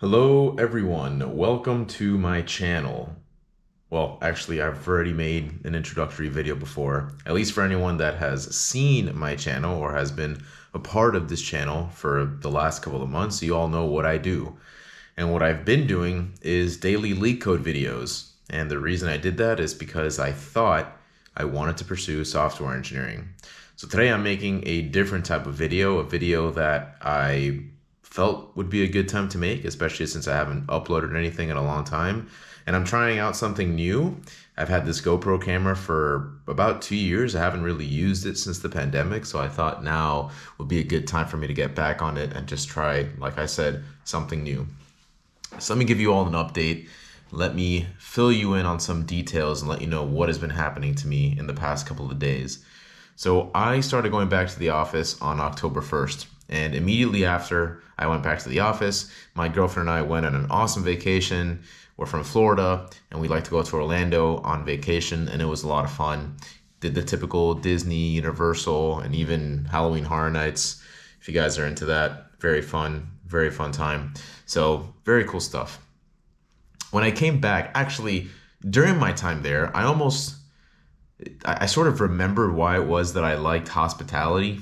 Hello everyone, welcome to my channel. Well, actually, I've already made an introductory video before, at least for anyone that has seen my channel or has been a part of this channel for the last couple of months. You all know what I do. And what I've been doing is daily LeetCode videos. And the reason I did that is because I thought I wanted to pursue software engineering. So today I'm making a different type of video, a video that I felt would be a good time to make, especially since I haven't uploaded anything in a long time. And I'm trying out something new. I've had this GoPro camera for about 2 years. I haven't really used it since the pandemic, so I thought now would be a good time for me to get back on it and just try, like I said, something new. So let me give you all an update. Let me fill you in on some details and let you know what has been happening to me in the past couple of days. So I started going back to the office on October 1st. And immediately after I went back to the office, my girlfriend and I went on an awesome vacation. We're from Florida and we like to go to Orlando on vacation, and it was a lot of fun. Did the typical Disney, Universal, and even Halloween Horror Nights. If you guys are into that, very fun time. So very cool stuff. When I came back, actually, during my time there, I sort of remembered why it was that I liked hospitality.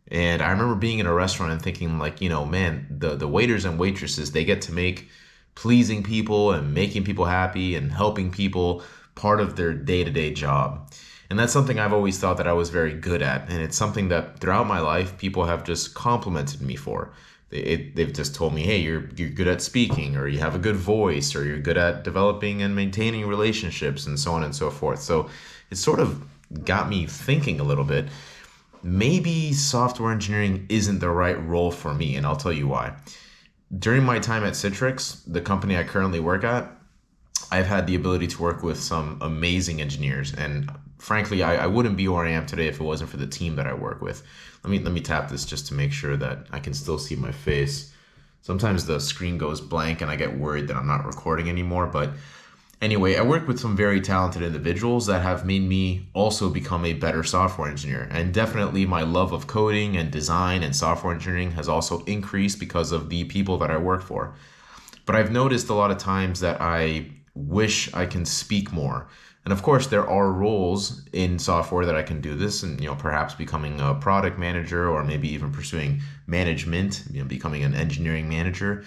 And I remember being in a restaurant and thinking like, man, the waiters and waitresses, they get to make pleasing people and making people happy and helping people part of their day-to-day job. And that's something I've always thought that I was very good at. And it's something that throughout my life, people have just complimented me for. They've just told me, hey, you're good at speaking, or you have a good voice, or you're good at developing and maintaining relationships, and so on and so forth. So it sort of got me thinking a little bit. Maybe software engineering isn't the right role for me, and I'll tell you why. During my time at Citrix, the company I currently work at, I've had the ability to work with some amazing engineers, and frankly, I wouldn't be where I am today if it wasn't for the team that I work with. Let me tap this just to make sure that I can still see my face. Sometimes the screen goes blank and I get worried that I'm not recording anymore, but anyway, I work with some very talented individuals that have made me also become a better software engineer. And definitely my love of coding and design and software engineering has also increased because of the people that I work for. But I've noticed a lot of times that I wish I can speak more. And of course, there are roles in software that I can do this, and perhaps becoming a product manager, or maybe even pursuing management, becoming an engineering manager.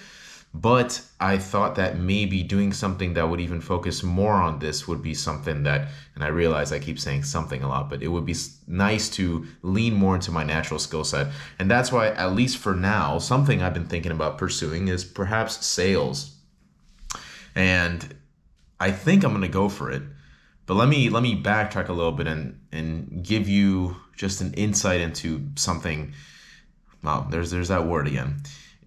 But I thought that maybe doing something that would even focus more on this would be something that, and I realize I keep saying something a lot, but it would be nice to lean more into my natural skill set. And that's why, at least for now, something I've been thinking about pursuing is perhaps sales. And I think I'm going to go for it. But let me backtrack a little bit and give you just an insight into something. Wow, there's that word again.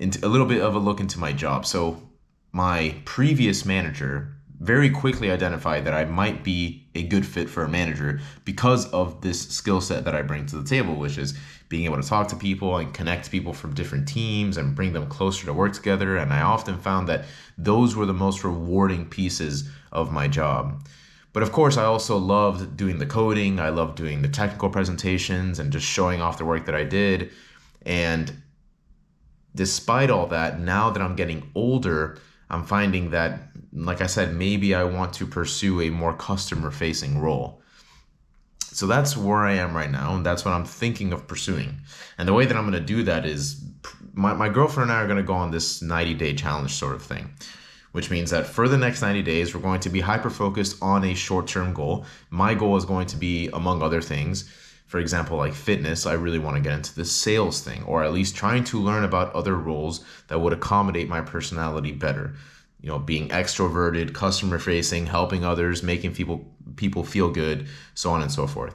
Into a little bit of a look into my job. So my previous manager very quickly identified that I might be a good fit for a manager because of this skill set that I bring to the table, which is being able to talk to people and connect people from different teams and bring them closer to work together. And I often found that those were the most rewarding pieces of my job. But of course, I also loved doing the coding. I loved doing the technical presentations and just showing off the work that I did. And despite all that, now that I'm getting older, I'm finding that, like I said, maybe I want to pursue a more customer-facing role. So that's where I am right now, and that's what I'm thinking of pursuing. And the way that I'm going to do that is my girlfriend and I are going to go on this 90-day challenge sort of thing, which means that for the next 90 days, we're going to be hyper-focused on a short-term goal. My goal is going to be, among other things, for example, like fitness, I really want to get into the sales thing, or at least trying to learn about other roles that would accommodate my personality better. Being extroverted, customer facing, helping others, making people feel good, so on and so forth.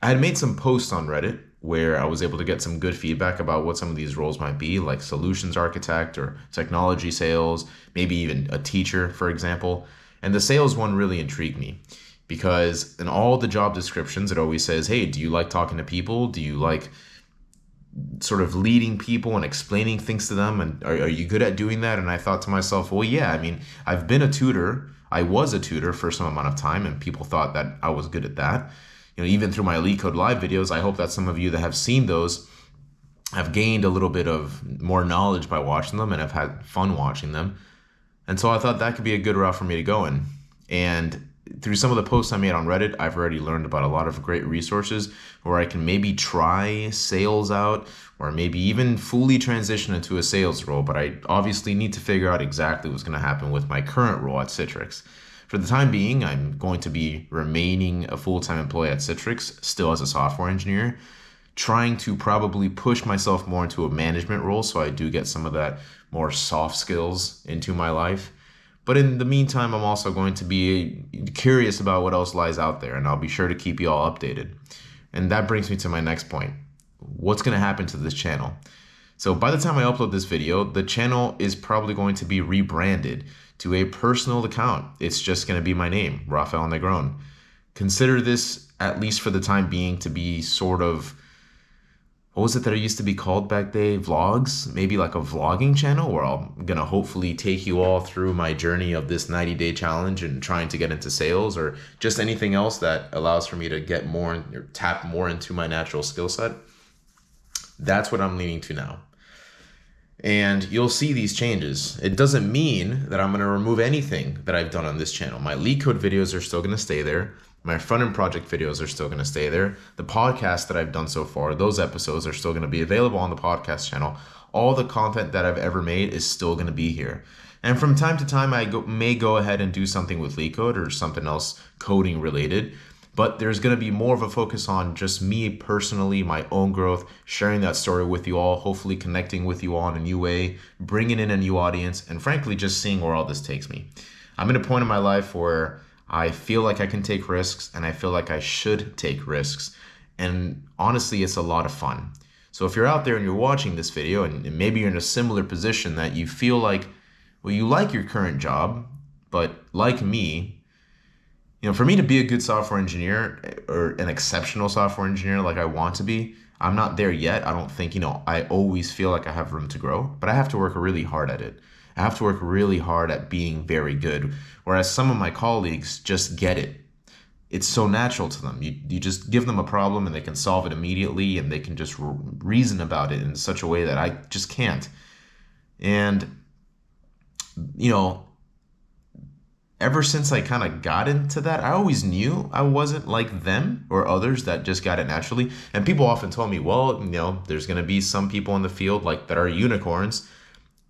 I had made some posts on Reddit where I was able to get some good feedback about what some of these roles might be, like solutions architect or technology sales, maybe even a teacher, for example. And the sales one really intrigued me, because in all the job descriptions, it always says, hey, do you like talking to people? Do you like sort of leading people and explaining things to them? And are you good at doing that? And I thought to myself, well, yeah, I mean, I've been a tutor. I was a tutor for some amount of time, and people thought that I was good at that. Even through my LeetCode Live videos, I hope that some of you that have seen those I've gained a little bit of more knowledge by watching them, and I've had fun watching them. And so I thought that could be a good route for me to go in. And through some of the posts I made on Reddit, I've already learned about a lot of great resources where I can maybe try sales out or maybe even fully transition into a sales role. But I obviously need to figure out exactly what's going to happen with my current role at Citrix. For the time being, I'm going to be remaining a full-time employee at Citrix, still as a software engineer, trying to probably push myself more into a management role so I do get some of that more soft skills into my life. But in the meantime, I'm also going to be curious about what else lies out there, and I'll be sure to keep you all updated. And that brings me to my next point. What's going to happen to this channel? So by the time I upload this video, the channel is probably going to be rebranded to a personal account. It's just going to be my name, Rafael Negron. Consider this, at least for the time being, to be sort of, what was it that it used to be called back then? Vlogs? Maybe like a vlogging channel where I'm going to hopefully take you all through my journey of this 90-day challenge and trying to get into sales, or just anything else that allows for me to get more or tap more into my natural skill set. That's what I'm leaning to now. And you'll see these changes. It doesn't mean that I'm going to remove anything that I've done on this channel. My LeetCode videos are still going to stay there. My front-end project videos are still going to stay there. The podcast that I've done so far, those episodes are still going to be available on the podcast channel. All the content that I've ever made is still going to be here. And from time to time, I may go ahead and do something with LeetCode or something else coding related. But there's going to be more of a focus on just me personally, my own growth, sharing that story with you all, hopefully connecting with you all in a new way, bringing in a new audience, and frankly, just seeing where all this takes me. I'm at a point in my life where I feel like I can take risks, and I feel like I should take risks. And honestly, it's a lot of fun. So if you're out there and you're watching this video, and maybe you're in a similar position that you feel like, well, you like your current job, but like me, for me to be a good software engineer or an exceptional software engineer like I want to be, I'm not there yet. I don't think, I always feel like I have room to grow, but I have to work really hard at it. I have to work really hard at being very good, whereas some of my colleagues just get it. It's so natural to them. You just give them a problem and they can solve it immediately, and they can just reason about it in such a way that I just can't. And, ever since I kind of got into that, I always knew I wasn't like them or others that just got it naturally. And people often told me, well, there's going to be some people in the field like that are unicorns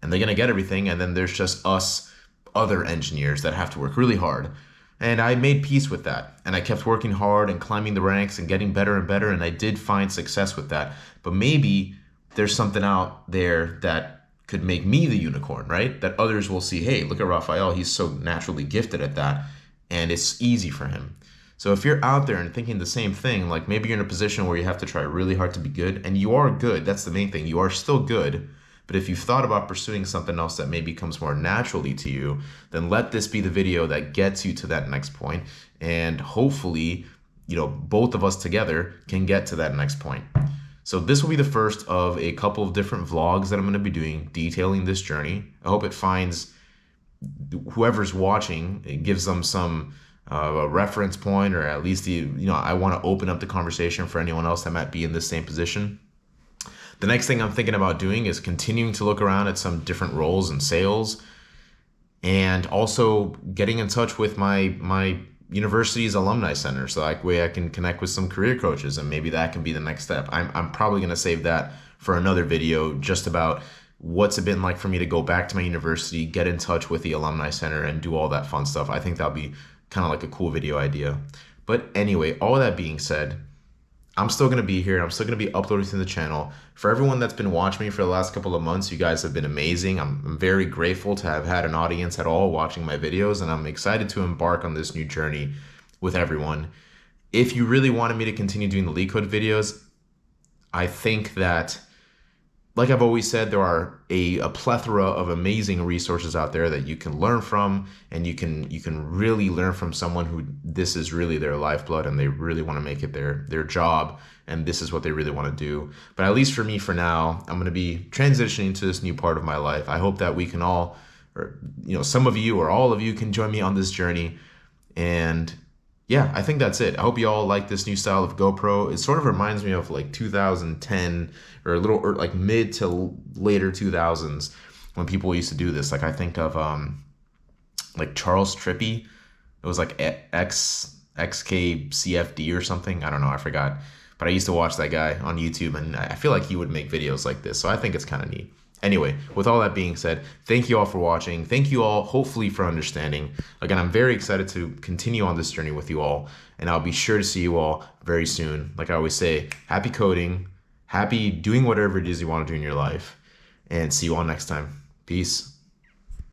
and they're going to get everything. And then there's just us other engineers that have to work really hard. And I made peace with that. And I kept working hard and climbing the ranks and getting better and better. And I did find success with that. But maybe there's something out there that could make me the unicorn, right? That others will see, hey, look at Rafael, he's so naturally gifted at that, and it's easy for him. So if you're out there and thinking the same thing, like maybe you're in a position where you have to try really hard to be good, and you are good, that's the main thing, you are still good, but if you've thought about pursuing something else that maybe comes more naturally to you, then let this be the video that gets you to that next point, and hopefully, both of us together can get to that next point. So this will be the first of a couple of different vlogs that I'm going to be doing detailing this journey. I hope it finds whoever's watching, it gives them some reference point, or at least I want to open up the conversation for anyone else that might be in the same position. The next thing I'm thinking about doing is continuing to look around at some different roles in sales, and also getting in touch with my university's alumni center, so that way I can connect with some career coaches, and maybe that can be the next step. I'm probably going to save that for another video, just about what's it been like for me to go back to my university, get in touch with the alumni center, and do all that fun stuff. I think that'll be kind of like a cool video idea. But anyway, all that being said, I'm still going to be here. I'm still going to be uploading to the channel. For everyone that's been watching me for the last couple of months, you guys have been amazing. I'm very grateful to have had an audience at all watching my videos, and I'm excited to embark on this new journey with everyone. If you really wanted me to continue doing the LeetCode videos, I think that, like I've always said, there are a plethora of amazing resources out there that you can learn from, and you can really learn from someone who this is really their lifeblood and they really want to make it their job, and this is what they really want to do. But at least for me, for now, I'm going to be transitioning to this new part of my life. I hope that we can all, or some of you or all of you can join me on this journey. And yeah, I think that's it. I hope you all like this new style of GoPro. It sort of reminds me of like 2010 or a little or like mid to later 2000s when people used to do this. Like I think of like Charles Trippy. It was like XKCFD or something. I don't know, I forgot. But I used to watch that guy on YouTube and I feel like he would make videos like this. So I think it's kind of neat. Anyway, with all that being said, thank you all for watching. Thank you all, hopefully, for understanding. Again, I'm very excited to continue on this journey with you all, and I'll be sure to see you all very soon. Like I always say, happy coding, happy doing whatever it is you want to do in your life, and see you all next time. Peace.